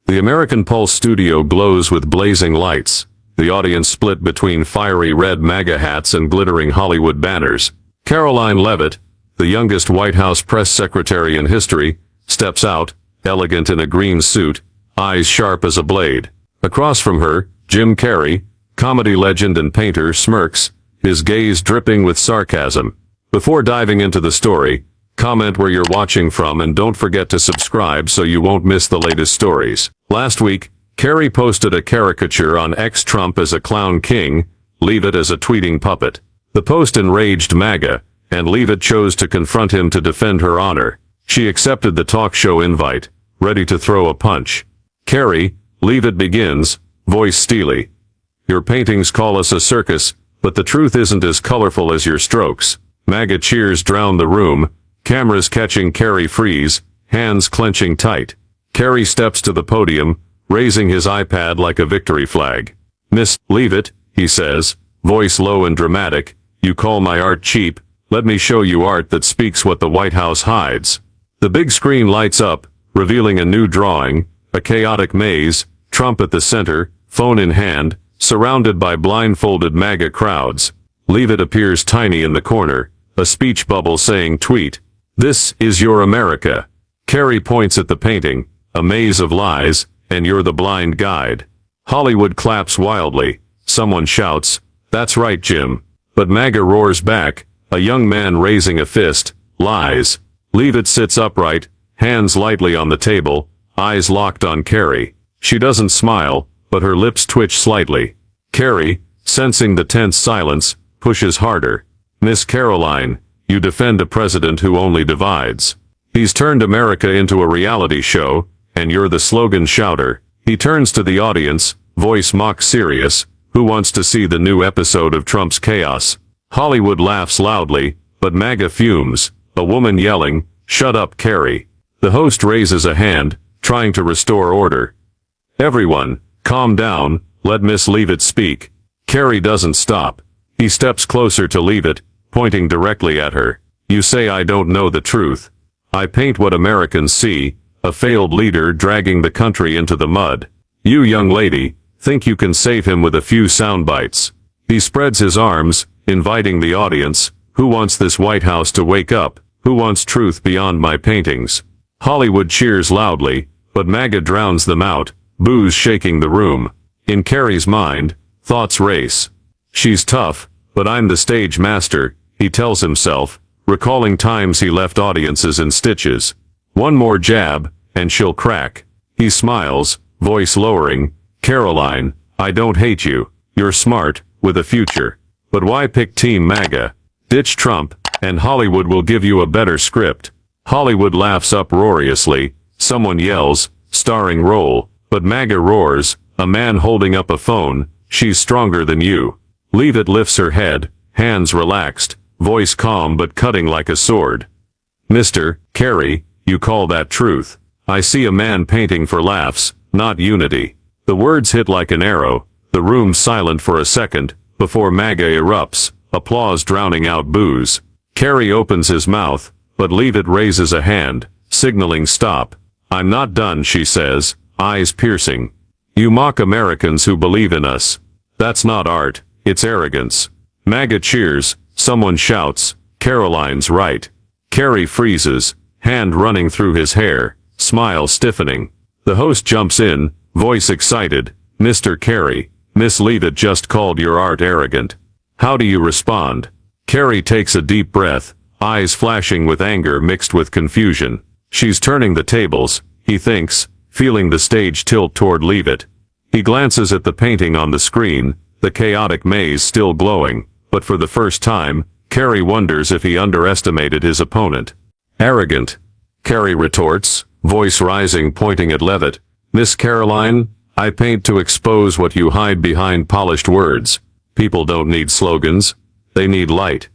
The American Pulse studio glows with blazing lights. The audience split between fiery red MAGA hats and glittering Hollywood banners. Karoline Leavitt, the youngest White House press secretary in history, steps out, elegant in a green suit, eyes sharp as a blade. Across from her, Jim Carrey, comedy legend and painter, smirks, his gaze dripping with sarcasm. Before diving into the story, comment where you're watching from and don't forget to subscribe so you won't miss the latest stories. Last week, Carrey posted a caricature on Trump as a clown king, Leavitt as a tweeting puppet. The post enraged MAGA, and Leavitt chose to confront him to defend her honor. She accepted the talk show invite, ready to throw a punch. Carrey, Leavitt begins, voice steely. Your paintings call us a circus, but the truth isn't as colorful as your strokes. MAGA cheers drown the room, cameras catching Carrey freeze, hands clenching tight. Carrey steps to the podium, raising his iPad like a victory flag. Miss Leavitt, he says, voice low and dramatic, you call my art cheap, let me show you art that speaks what the White House hides. The big screen lights up, revealing a new drawing, a chaotic maze, Trump at the center, phone in hand, surrounded by blindfolded MAGA crowds. Leavitt appears tiny in the corner, a speech bubble saying tweet. This is your America. Carrey points at the painting, a maze of lies, and you're the blind guide. Hollywood claps wildly. Someone shouts, that's right, Jim. But MAGA roars back, a young man raising a fist, lies. Leavitt sits upright, hands lightly on the table, eyes locked on Carrey. She doesn't smile, but her lips twitch slightly. Carrey, sensing the tense silence, pushes harder. Miss Karoline, you defend a president who only divides. He's turned America into a reality show, and you're the slogan shouter. He turns to the audience, voice mock serious, who wants to see the new episode of Trump's chaos? Hollywood laughs loudly, but MAGA fumes, a woman yelling, shut up, Carrey. The host raises a hand, trying to restore order. Everyone, calm down, let Miss Leavitt speak. Carrey doesn't stop. He steps closer to Leavitt, pointing directly at her. You say I don't know the truth. I paint what Americans see, a failed leader dragging the country into the mud. You, young lady, think you can save him with a few sound bites. He spreads his arms, inviting the audience. Who wants this White House to wake up? Who wants truth beyond my paintings? Hollywood cheers loudly, but MAGA drowns them out, boos shaking the room. In Carrey's mind, thoughts race. She's tough, but I'm the stage master, he tells himself, recalling times he left audiences in stitches. One more jab, and she'll crack. He smiles, voice lowering. Karoline, I don't hate you. You're smart, with a future. But why pick Team MAGA? Ditch Trump, and Hollywood will give you a better script. Hollywood laughs uproariously. Someone yells, starring role. But MAGA roars, a man holding up a phone, she's stronger than you. Leavitt lifts her head, hands relaxed, voice calm but cutting like a sword. Mr. Carrey, you call that truth? I see a man painting for laughs, not unity. The words hit like an arrow, the room silent for a second, before MAGA erupts, applause drowning out boos. Carrey opens his mouth, but Leavitt raises a hand, signaling stop. I'm not done, she says, eyes piercing. You mock Americans who believe in us. That's not art, it's arrogance. MAGA cheers, someone shouts, Karoline's right. Carrey freezes, hand running through his hair, smile stiffening. The host jumps in, voice excited, Mr. Carrey, Miss Leavitt just called your art arrogant. How do you respond? Carrey takes a deep breath, eyes flashing with anger mixed with confusion. She's turning the tables, he thinks, feeling the stage tilt toward Leavitt. He glances at the painting on the screen, the chaotic maze still glowing, but for the first time, Carrey wonders if he underestimated his opponent. Arrogant, Carrey retorts, voice rising pointing at Leavitt. Miss Karoline, I paint to expose what you hide behind polished words. People don't need slogans. They need light.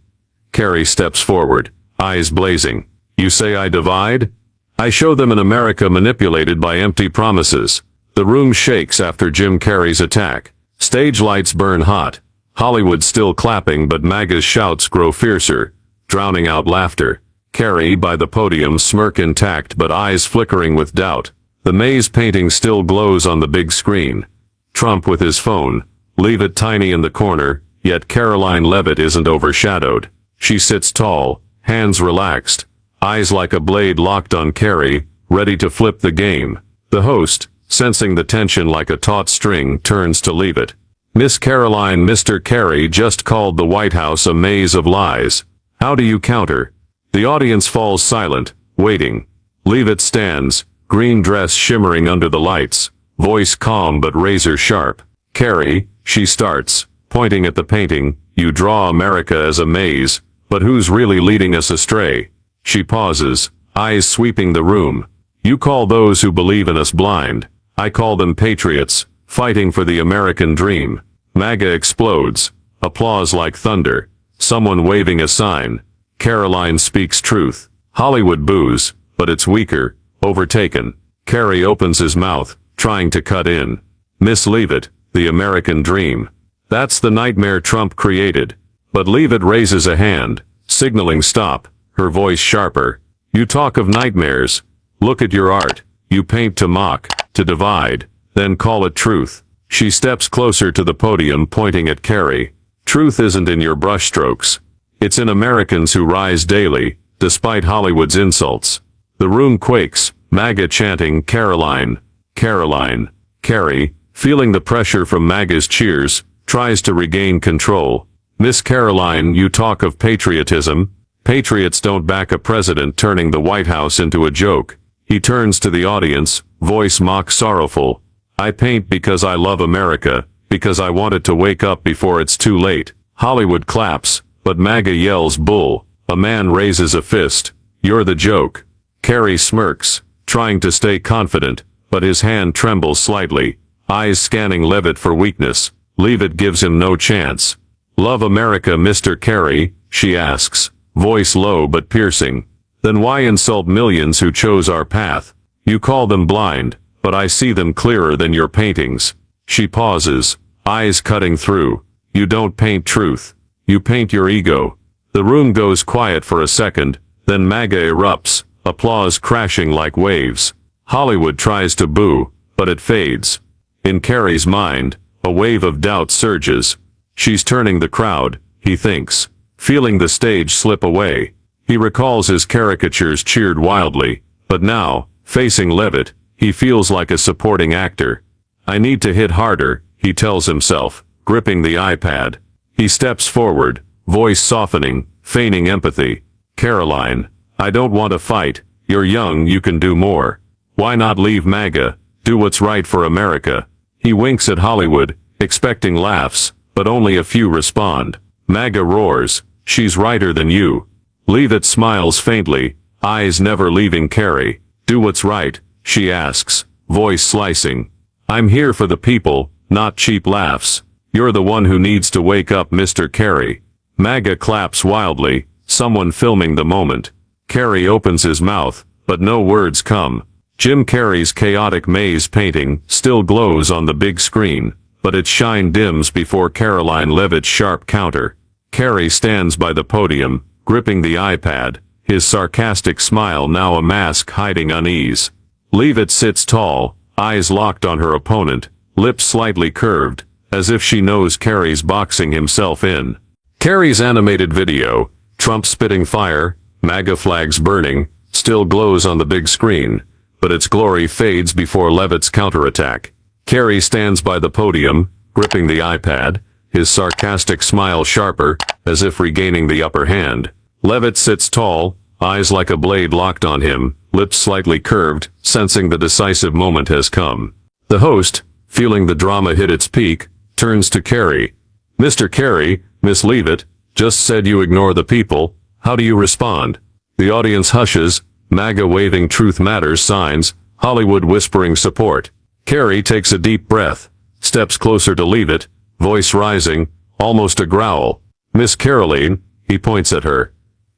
Carrey steps forward, eyes blazing. You say I divide? I show them an America manipulated by empty promises. The room shakes after Jim Carrey's attack. Stage lights burn hot. Hollywood still clapping, but MAGA's shouts grow fiercer, drowning out laughter. Carrey by the podium, smirk intact but eyes flickering with doubt. The maze painting still glows on the big screen. Trump with his phone. Leavitt tiny in the corner, yet Karoline Leavitt isn't overshadowed. She sits tall, hands relaxed, eyes like a blade locked on Carrey, ready to flip the game. The host, sensing the tension like a taut string, turns to Leavitt. Miss Karoline, Mr. Carrey just called the White House a maze of lies. How do you counter? The audience falls silent, waiting. Leavitt stands, green dress shimmering under the lights, voice calm but razor sharp. Carrey, she starts, pointing at the painting, you draw America as a maze, but who's really leading us astray? She pauses, eyes sweeping the room. You call those who believe in us blind. I call them patriots, fighting for the American dream. MAGA explodes. Applause like thunder. Someone waving a sign. Karoline speaks truth. Hollywood boos, but it's weaker, overtaken. Carrey opens his mouth, trying to cut in. Miss Leavitt, the American dream. That's the nightmare Trump created. But Leavitt raises a hand, signaling stop, her voice sharper. You talk of nightmares. Look at your art. You paint to mock, to divide, then call it truth. She steps closer to the podium, pointing at Carrey. Truth isn't in your brushstrokes. It's in Americans who rise daily, despite Hollywood's insults. The room quakes, MAGA chanting Karoline, Karoline. Carrey, feeling the pressure from MAGA's cheers, tries to regain control. Miss Karoline, you talk of patriotism. Patriots don't back a president turning the White House into a joke. He turns to the audience, voice mock sorrowful. I paint because I love America, because I want it to wake up before it's too late. Hollywood claps, but MAGA yells bull. A man raises a fist. You're the joke. Carrey smirks, trying to stay confident, but his hand trembles slightly, eyes scanning Leavitt for weakness. Leavitt gives him no chance. Love America, Mr. Carrey? She asks, voice low but piercing. Then why insult millions who chose our path? You call them blind, but I see them clearer than your paintings. She pauses, eyes cutting through. You don't paint truth. You paint your ego. The room goes quiet for a second, then MAGA erupts, applause crashing like waves. Hollywood tries to boo, but it fades. In Carrey's mind, a wave of doubt surges. She's turning the crowd, he thinks, feeling the stage slip away. He recalls his caricatures cheered wildly, but now, facing Leavitt, he feels like a supporting actor. I need to hit harder, he tells himself, gripping the iPad. He steps forward, voice softening, feigning empathy. Karoline, I don't want to fight. You're young, you can do more. Why not leave MAGA? Do what's right for America. He winks at Hollywood, expecting laughs, but only a few respond. MAGA roars, she's righter than you. Leavitt smiles faintly, eyes never leaving Carrey. Do what's right, she asks, voice slicing. I'm here for the people, not cheap laughs. You're the one who needs to wake up, Mr. Carrey. MAGA claps wildly, someone filming the moment. Carrey opens his mouth, but no words come. Jim Carrey's chaotic maze painting still glows on the big screen, but its shine dims before Karoline Leavitt's sharp counter. Carrey stands by the podium, gripping the iPad, his sarcastic smile now a mask hiding unease. Leavitt sits tall, eyes locked on her opponent, lips slightly curved, as if she knows Carrey's boxing himself in. Carrey's animated video, Trump spitting fire, MAGA flags burning, still glows on the big screen, but its glory fades before Leavitt's counterattack. Carrey stands by the podium, gripping the iPad, his sarcastic smile sharper, as if regaining the upper hand. Leavitt sits tall, eyes like a blade locked on him, lips slightly curved, sensing the decisive moment has come. The host, feeling the drama hit its peak, turns to Carrey. Mr. Carrey, Miss Leavitt, just said you ignore the people. How do you respond? The audience hushes, MAGA waving truth matters signs, Hollywood whispering support. Carrey takes a deep breath, steps closer to Leavitt, voice rising, almost a growl. Miss Karoline, he points at her.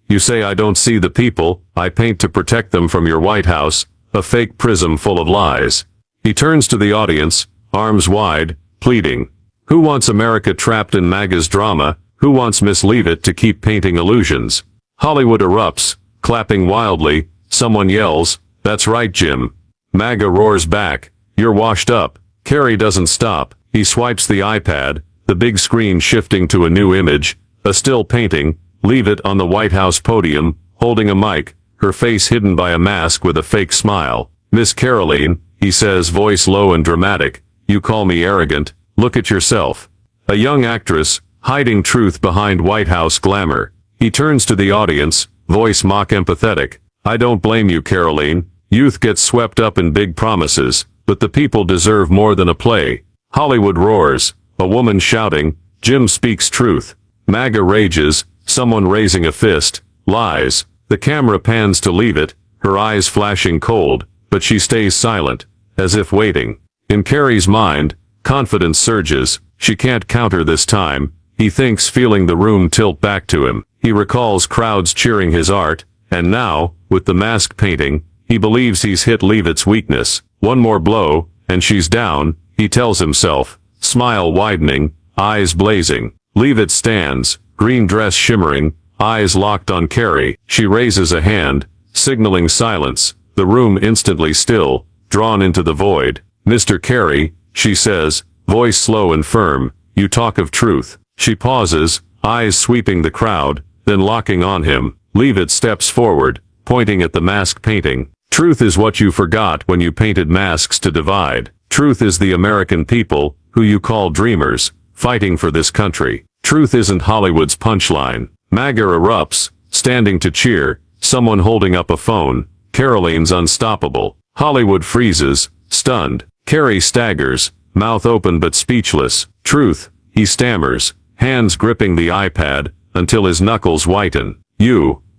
You say I don't see the people, I paint to protect them from your White House, a fake prism full of lies. He turns to the audience, arms wide, pleading. Who wants America trapped in MAGA's drama? Who wants Miss Leavitt to keep painting illusions? Hollywood erupts, clapping wildly. Someone yells, that's right, Jim. MAGA roars back, "You're washed up." Carrey doesn't stop. He swipes the iPad, the big screen shifting to a new image, a still painting, Leavitt on the White House podium, holding a mic, her face hidden by a mask with a fake smile. "Miss Karoline," he says, voice low and dramatic, "you call me arrogant? Look at yourself." A young actress, hiding truth behind White House glamour. He turns to the audience, voice mock empathetic, "I don't blame you, Karoline. Youth gets swept up in big promises, but the people deserve more than a play." Hollywood roars, a woman shouting, "Jim speaks truth." MAGA rages, someone raising a fist, lies. The camera pans to Leavitt, her eyes flashing cold, but she stays silent, as if waiting. In Carrey's mind, confidence surges. She can't counter this time, he thinks, feeling the room tilt back to him. He recalls crowds cheering his art, and now, with the mask painting, he believes he's hit Leavitt's weakness. One more blow, and she's down, he tells himself, smile widening, eyes blazing. Leavitt stands, green dress shimmering, eyes locked on Carrey. She raises a hand, signaling silence. The room instantly still, drawn into the void. "Mr. Carrey," she says, voice slow and firm, "you talk of truth." She pauses, eyes sweeping the crowd, then locking on him. Leavitt steps forward, pointing at the mask painting. "Truth is what you forgot when you painted masks to divide. Truth is the American people, who you call dreamers, fighting for this country. Truth isn't Hollywood's punchline." MAGA erupts, standing to cheer, someone holding up a phone. Karoline's unstoppable. Hollywood freezes, stunned. Carrey staggers, mouth open but speechless. "Truth," he stammers, hands gripping the iPad, until his knuckles whiten.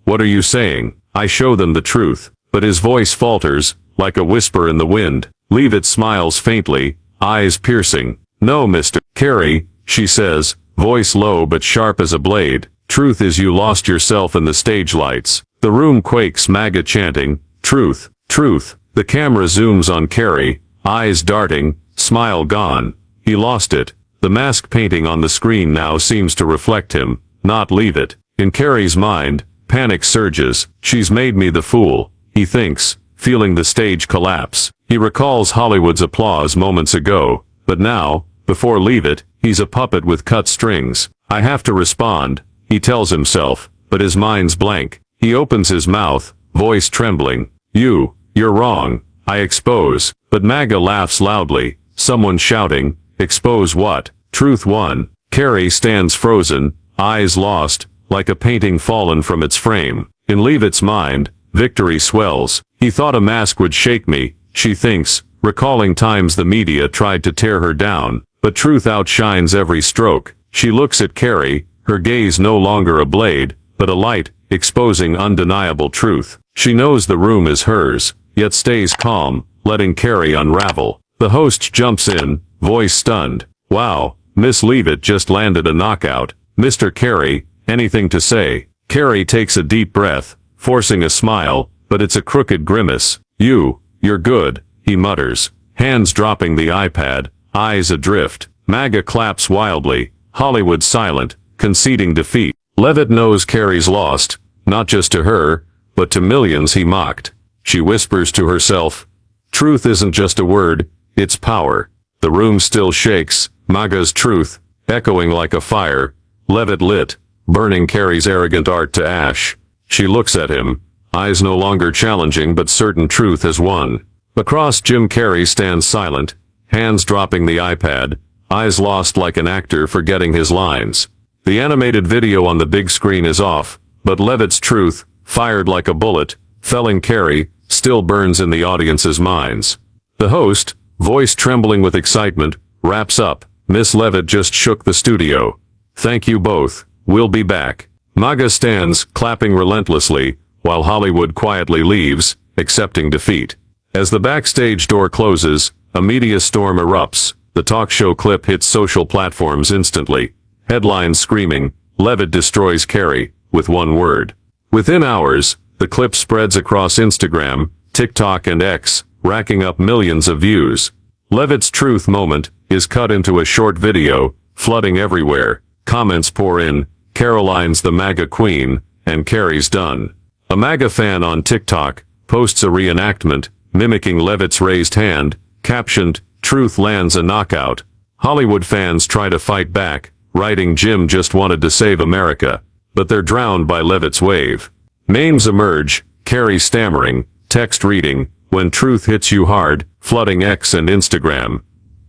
What are you saying?" "I show them the truth." But his voice falters, like a whisper in the wind. Leavitt smiles faintly, eyes piercing. "No, Mr. Carrey," she says, voice low but sharp as a blade. "Truth is you lost yourself in the stage lights." The room quakes, MAGA chanting, "Truth, truth." The camera zooms on Carrey, eyes darting, smile gone. He lost it. The mask painting on the screen now seems to reflect him, not Leavitt. In Carrey's mind, panic surges. "She's made me the fool," he thinks, feeling the stage collapse. He recalls Hollywood's applause moments ago, but now, before Leavitt, he's a puppet with cut strings. "I have to respond," he tells himself, but his mind's blank. He opens his mouth, voice trembling. You're wrong. I expose." But MAGA laughs loudly, someone shouting, "Expose what?" Truth won. Carrey stands frozen, eyes lost, like a painting fallen from its frame. In Leavitt's mind, victory swells. "He thought a mask would shake me," she thinks, recalling times the media tried to tear her down. But truth outshines every stroke. She looks at Carrey, her gaze no longer a blade, but a light, exposing undeniable truth. She knows the room is hers, yet stays calm, letting Carrey unravel. The host jumps in, voice stunned. "Wow, Miss Leavitt just landed a knockout. Mr. Carrey, anything to say?" Carrey takes a deep breath, forcing a smile, but it's a crooked grimace. You're good," he mutters, hands dropping the iPad, eyes adrift. MAGA claps wildly, Hollywood silent, conceding defeat. Leavitt knows Carrey's lost, not just to her, but to millions he mocked. She whispers to herself, "Truth isn't just a word, it's power." The room still shakes, MAGA's truth, echoing like a fire. Leavitt lit, burning Carrey's arrogant art to ash. She looks at him, eyes no longer challenging, but certain truth has won. Across, Jim Carrey stands silent, hands dropping the iPad, eyes lost like an actor forgetting his lines. The animated video on the big screen is off, but Leavitt's truth, fired like a bullet, felling Carrey, still burns in the audience's minds. The host, voice trembling with excitement, wraps up, "Miss Leavitt just shook the studio. Thank you both, we'll be back." MAGA stands, clapping relentlessly, while Hollywood quietly leaves, accepting defeat. As the backstage door closes, a media storm erupts. The talk show clip hits social platforms instantly. Headlines screaming, "Leavitt destroys Carrey," with one word. Within hours, the clip spreads across Instagram, TikTok and X, racking up millions of views. Leavitt's truth moment is cut into a short video, flooding everywhere. Comments pour in, "Karoline's the MAGA queen," and "Carrey's done." A MAGA fan on TikTok posts a reenactment, mimicking Leavitt's raised hand, captioned, "Truth lands a knockout." Hollywood fans try to fight back, writing Jim just wanted to save America, but they're drowned by Leavitt's wave. Memes emerge, Carrey stammering, text reading, "When truth hits you hard," flooding X and Instagram.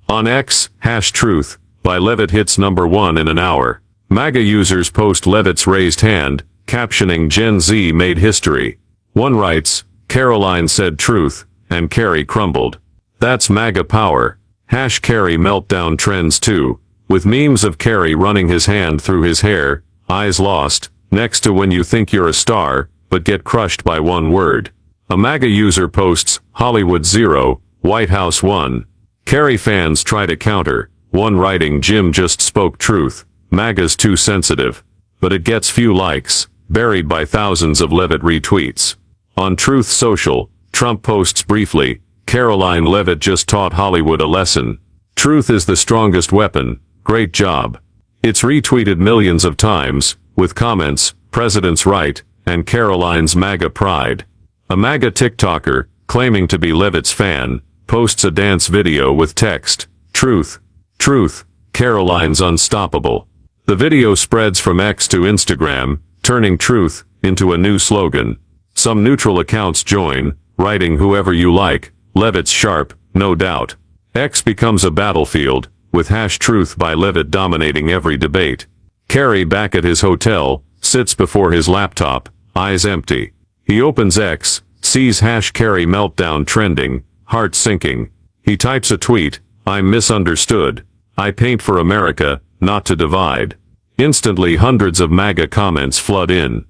On X, #truth, by Leavitt hits #1 in an hour. MAGA users post Leavitt's raised hand, captioning Gen Z made history. One writes, "Karoline said truth, and Carrey crumbled. That's MAGA power." #Carrey meltdown trends too, with memes of Carrey running his hand through his hair, eyes lost, next to "when you think you're a star, but get crushed by one word." A MAGA user posts, "Hollywood 0, White House 1. Carrey fans try to counter, one writing, "Jim just spoke truth, MAGA's too sensitive." But it gets few likes, buried by thousands of Leavitt retweets. On Truth Social, Trump posts briefly, "Karoline Leavitt just taught Hollywood a lesson. Truth is the strongest weapon, great job." It's retweeted millions of times, with comments, "President's right," and "Karoline's MAGA pride." A MAGA TikToker, claiming to be Leavitt's fan, posts a dance video with text, "Truth, truth, Karoline's unstoppable." The video spreads from X to Instagram, turning truth into a new slogan. Some neutral accounts join, writing, "Whoever you like, Leavitt's sharp, no doubt." X becomes a battlefield, with #truth by Leavitt dominating every debate. Carrey, back at his hotel, sits before his laptop, eyes empty. He opens X, sees #Carrey meltdown trending, heart sinking. He types a tweet, "I'm misunderstood. I paint for America, not to divide." Instantly hundreds of MAGA comments flood in.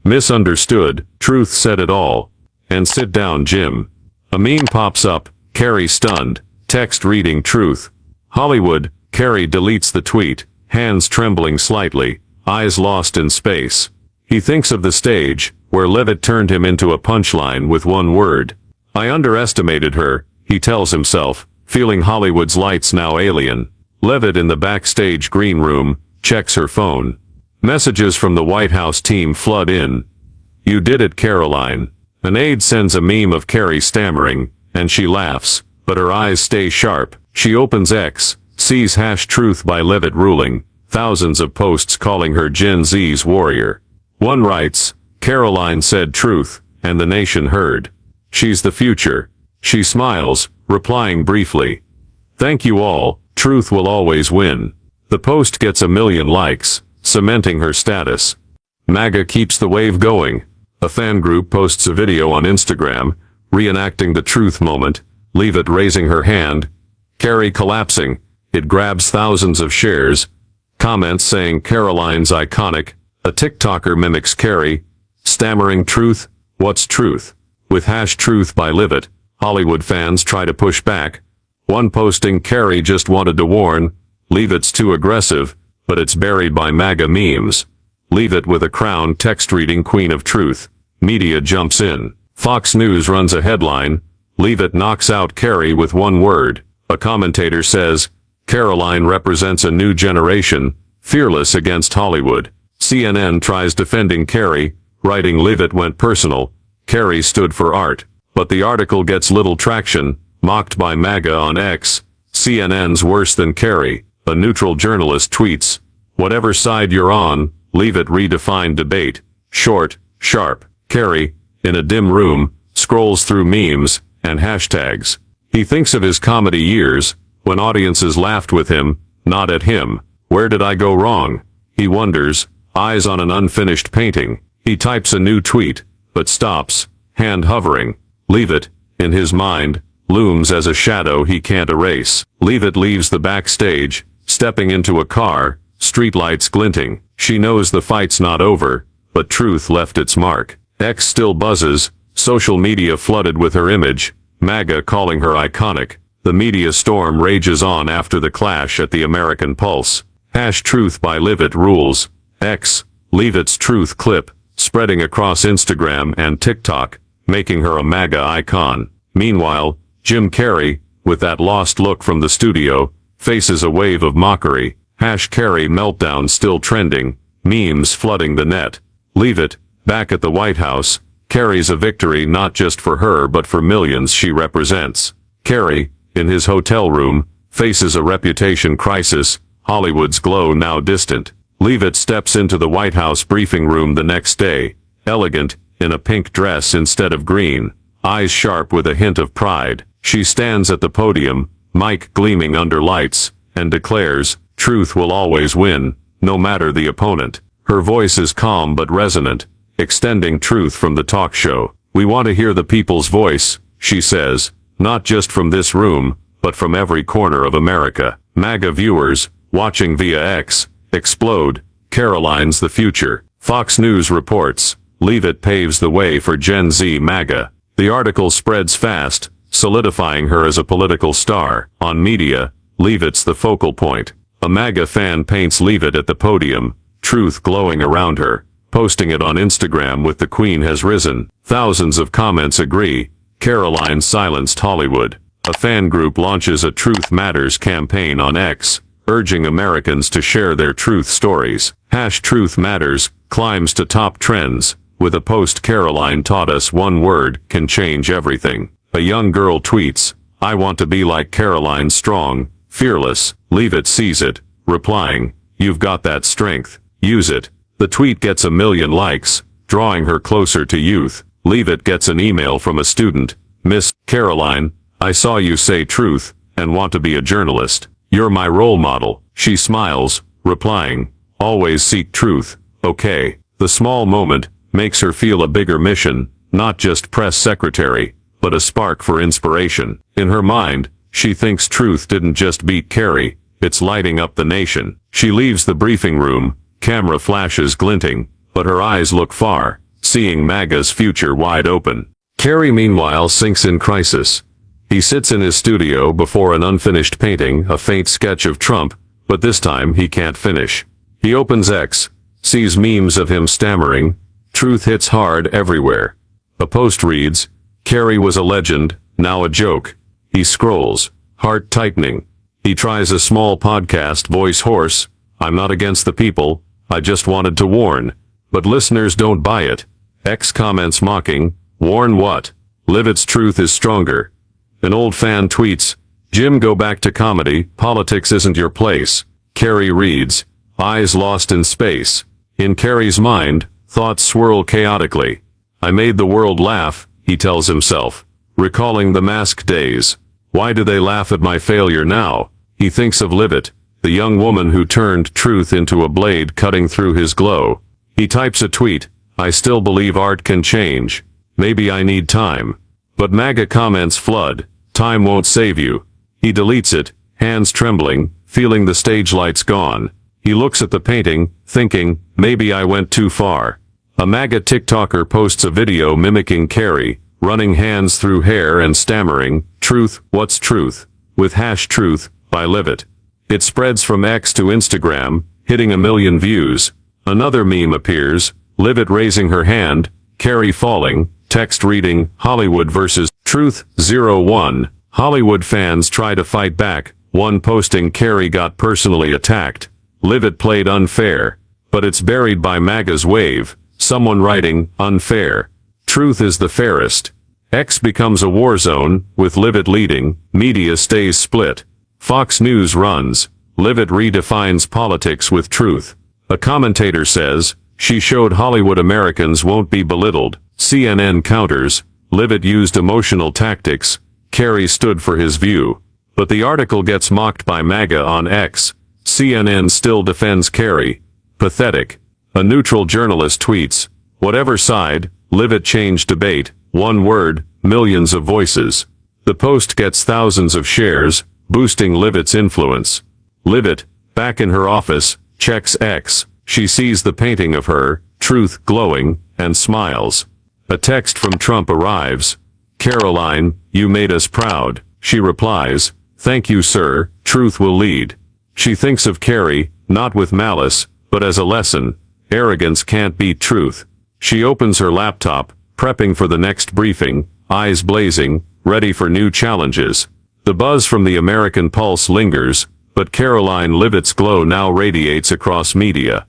"Misunderstood, truth said it all. And sit down, Jim." A meme pops up, Carrey stunned, text reading, "Truth." Hollywood, Carrey deletes the tweet, hands trembling slightly, eyes lost in space. He thinks of the stage, where Leavitt turned him into a punchline with one word. "I underestimated her," he tells himself, feeling Hollywood's lights now alien. Leavitt, in the backstage green room, checks her phone. Messages from the White House team flood in. "You did it, Karoline." An aide sends a meme of Carrey stammering, and she laughs, but her eyes stay sharp. She opens X, sees #truth by Leavitt ruling, thousands of posts calling her Gen Z's warrior. One writes, "Karoline said truth, and the nation heard. She's the future." She smiles, replying briefly, "Thank you all, truth will always win." The post gets 1 million likes, cementing her status. MAGA keeps the wave going. A fan group posts a video on Instagram, reenacting the truth moment, Leavitt raising her hand, Carrey collapsing. It grabs thousands of shares. Comments saying Karoline's iconic. A TikToker mimics Carrey, stammering, "Truth, what's truth?" With #truth by Leavitt, Hollywood fans try to push back. One posting, "Carrey just wanted to warn, Leavitt's too aggressive," but it's buried by MAGA memes. Leavitt with a crown text reading, "Queen of Truth." Media jumps in. Fox News runs a headline, "Leavitt knocks out Carrey with one word." A commentator says, "Karoline represents a new generation, fearless against Hollywood." CNN tries defending Carrey, writing, "Leavitt went personal. Carrey stood for art." But the article gets little traction, mocked by MAGA on X. "CNN's worse than Carrey." A neutral journalist tweets, "Whatever side you're on, Leavitt redefined debate. Short, sharp." Carrey, in a dim room, scrolls through memes and hashtags. He thinks of his comedy years, when audiences laughed with him, not at him. "Where did I go wrong?" he wonders, eyes on an unfinished painting. He types a new tweet, but stops, hand hovering. Leavitt, in his mind, looms as a shadow he can't erase. Leavitt leaves the backstage, stepping into a car, streetlights glinting. She knows the fight's not over, but truth left its mark. X still buzzes, social media flooded with her image, MAGA calling her iconic. The media storm rages on after the clash at the American Pulse. #truth by Leavitt rules. X, Leavitt's truth clip, spreading across Instagram and TikTok, making her a MAGA icon. Meanwhile, Jim Carrey, with that lost look from the studio, faces a wave of mockery. #Carrey meltdown still trending, memes flooding the net. Leavitt, back at the White House, carries a victory not just for her but for millions she represents. Carrey, in his hotel room, faces a reputation crisis, Hollywood's glow now distant. Leavitt steps into the White House briefing room the next day, elegant, in a pink dress instead of green, eyes sharp with a hint of pride. She stands at the podium, mic gleaming under lights, and declares, "Truth will always win, no matter the opponent." Her voice is calm but resonant, extending truth from the talk show. "We want to hear the people's voice," she says, "not just from this room, but from every corner of America." MAGA viewers, watching via X, explode. Caroline's the future. Fox News reports, Leavitt paves the way for Gen Z MAGA. The article spreads fast, solidifying her as a political star. On media, Leavitt's the focal point. A MAGA fan paints Leavitt at the podium, truth glowing around her, posting it on Instagram with "The Queen has risen." Thousands of comments agree. Karoline silenced Hollywood. A fan group launches a Truth Matters campaign on X, urging Americans to share their truth stories. #Truth Matters climbs to top trends, with a post "Karoline taught us one word can change everything." A young girl tweets, "I want to be like Caroline, strong, fearless." Leavitt sees it, replying, "You've got that strength. Use it." The tweet gets 1 million likes, drawing her closer to youth. Leavitt gets an email from a student, "Miss Karoline, I saw you say truth, and want to be a journalist. You're my role model." She smiles, replying, "Always seek truth, okay." The small moment makes her feel a bigger mission, not just press secretary, but a spark for inspiration. In her mind, she thinks truth didn't just beat Carrey, it's lighting up the nation. She leaves the briefing room, camera flashes glinting, but her eyes look far, seeing MAGA's future wide open. Carrey meanwhile sinks in crisis. He sits in his studio before an unfinished painting, a faint sketch of Trump, but this time he can't finish. He opens X, sees memes of him stammering, "Truth hits hard everywhere." A post reads, "Carrey was a legend, now a joke." He scrolls, heart tightening. He tries a small podcast, voice hoarse, "I'm not against the people, I just wanted to warn." But listeners don't buy it. X comments mocking, "Warn what? Leavitt's truth is stronger." An old fan tweets, "Jim, go back to comedy, politics isn't your place." Carrey reads, eyes lost in space. In Carrey's mind, thoughts swirl chaotically. "I made the world laugh," he tells himself, recalling the mask days. "Why do they laugh at my failure now?" He thinks of Leavitt, the young woman who turned truth into a blade cutting through his glow. He types a tweet, "I still believe art can change. Maybe I need time." But MAGA comments flood, "Time won't save you." He deletes it, hands trembling, feeling the stage lights gone. He looks at the painting, thinking, "Maybe I went too far." A MAGA TikToker posts a video mimicking Carrey, running hands through hair and stammering, "Truth, what's truth?" with #truth by Leavitt. It spreads from X to Instagram, hitting 1 million views. Another meme appears, Leavitt raising her hand, Carrey falling, text reading, "Hollywood versus Truth 01. Hollywood fans try to fight back, one posting Carrey got personally attacked. Leavitt played unfair. But it's buried by MAGA's wave, someone writing, "Unfair. Truth is the fairest." X becomes a war zone, with Leavitt leading, media stays split. Fox News runs, Leavitt redefines politics with truth. A commentator says, "She showed Hollywood Americans won't be belittled." CNN counters, Leavitt used emotional tactics, Carrey stood for his view. But the article gets mocked by MAGA on X. CNN still defends Carrey. Pathetic. A neutral journalist tweets, "Whatever side, Leavitt changed debate, one word, millions of voices." The post gets thousands of shares, boosting Leavitt's influence. Leavitt, back in her office, checks X. She sees the painting of her, truth glowing, and smiles. A text from Trump arrives. "Karoline, you made us proud." She replies, "Thank you, sir, truth will lead." She thinks of Carrey, not with malice, but as a lesson. Arrogance can't beat truth. She opens her laptop, prepping for the next briefing, eyes blazing, ready for new challenges. The buzz from the American Pulse lingers, but Karoline Leavitt's glow now radiates across media.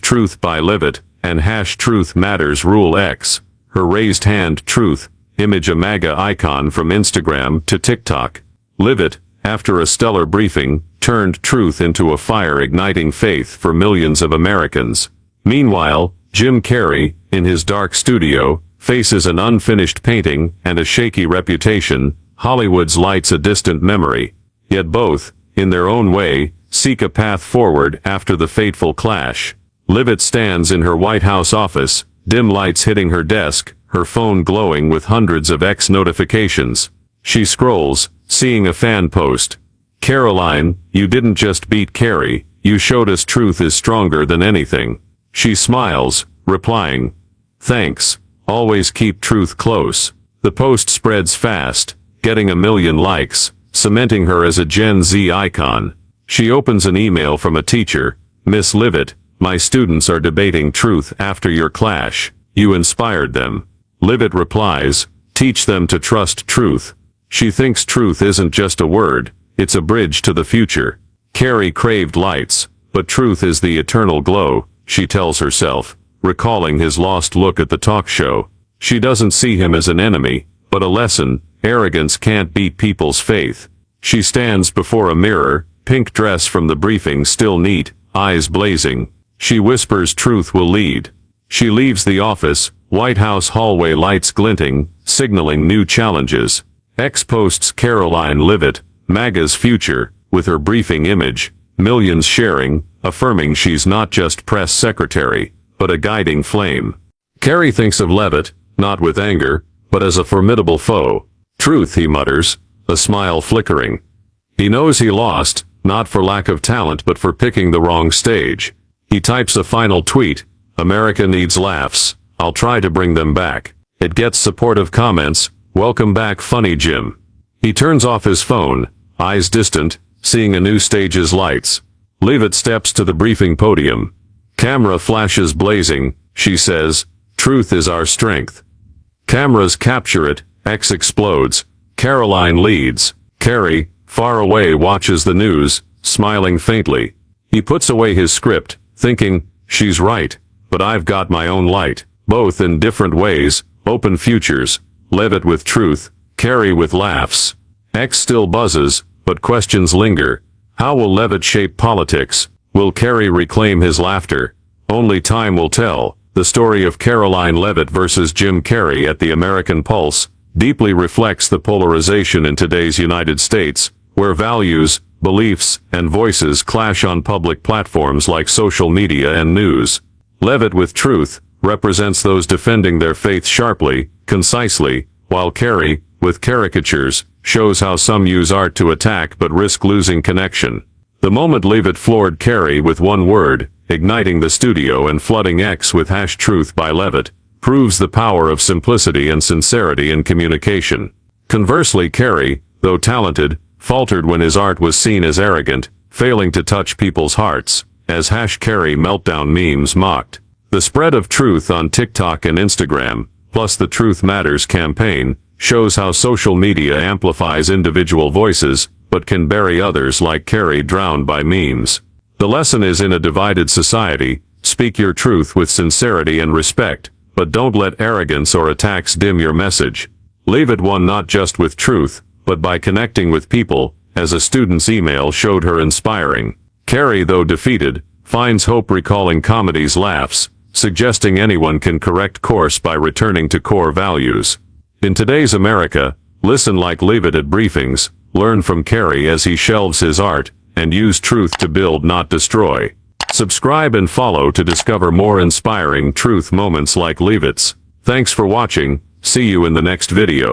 #truth by Leavitt and #truth matters rule X. her raised hand truth, image a MAGA icon from Instagram to TikTok. Leavitt, after a stellar briefing, turned truth into a fire-igniting faith for millions of Americans. Meanwhile, Jim Carrey, in his dark studio, faces an unfinished painting and a shaky reputation. Hollywood's lights a distant memory. Yet both, in their own way, seek a path forward after the fateful clash. Leavitt stands in her White House office, dim lights hitting her desk, her phone glowing with hundreds of X notifications. She scrolls, seeing a fan post. "Karoline, you didn't just beat Carrey, you showed us truth is stronger than anything." She smiles, replying, "Thanks, always keep truth close." The post spreads fast, getting 1 million likes, cementing her as a Gen Z icon. She opens an email from a teacher. "Miss Leavitt, my students are debating truth after your clash. You inspired them." Leavitt replies, "Teach them to trust truth." She thinks truth isn't just a word, it's a bridge to the future. Carrey craved lights, but truth is the eternal glow, she tells herself, recalling his lost look at the talk show. She doesn't see him as an enemy, but a lesson. Arrogance can't beat people's faith. She stands before a mirror, pink dress from the briefing still neat, eyes blazing. She whispers truth will lead. She leaves the office, White House hallway lights glinting, signaling new challenges. X posts Karoline Leavitt, MAGA's future, with her briefing image, millions sharing, affirming she's not just press secretary, but a guiding flame. Carrey thinks of Leavitt, not with anger, but as a formidable foe. "Truth," he mutters, a smile flickering. He knows he lost, not for lack of talent but for picking the wrong stage. He types a final tweet, "America needs laughs, I'll try to bring them back." It gets supportive comments, "Welcome back funny Jim." He turns off his phone, eyes distant, seeing a new stage's lights. Leavitt steps to the briefing podium. Camera flashes blazing, she says, "Truth is our strength." Cameras capture it, X explodes. Karoline leads. Carrey, far away, watches the news, smiling faintly. He puts away his script, thinking, "She's right, but I've got my own light." Both in different ways, open futures. Leavitt with truth, Carrey with laughs. X still buzzes, but questions linger. How will Leavitt shape politics? Will Carrey reclaim his laughter? Only time will tell. The story of Karoline Leavitt versus Jim Carrey at the American Pulse deeply reflects the polarization in today's United States, where values, beliefs, and voices clash on public platforms like social media and news. Leavitt with truth represents those defending their faith sharply, concisely, while Carrey, with caricatures, shows how some use art to attack but risk losing connection. The moment Leavitt floored Carrey with one word, igniting the studio and flooding X with #truth by Leavitt, proves the power of simplicity and sincerity in communication. Conversely, Carrey, though talented, faltered when his art was seen as arrogant, failing to touch people's hearts, as #Carrey meltdown memes mocked. The spread of truth on TikTok and Instagram, plus the Truth Matters campaign, shows how social media amplifies individual voices, but can bury others like Carrey drowned by memes. The lesson is, in a divided society, speak your truth with sincerity and respect, but don't let arrogance or attacks dim your message. Leavitt won not just with truth, but by connecting with people, as a student's email showed her inspiring. Carrey, though defeated, finds hope recalling comedy's laughs, suggesting anyone can correct course by returning to core values. In today's America, listen like Leavitt at briefings, learn from Carrey as he shelves his art, and use truth to build, not destroy. Subscribe and follow to discover more inspiring truth moments like Leavitt's. Thanks for watching, see you in the next video.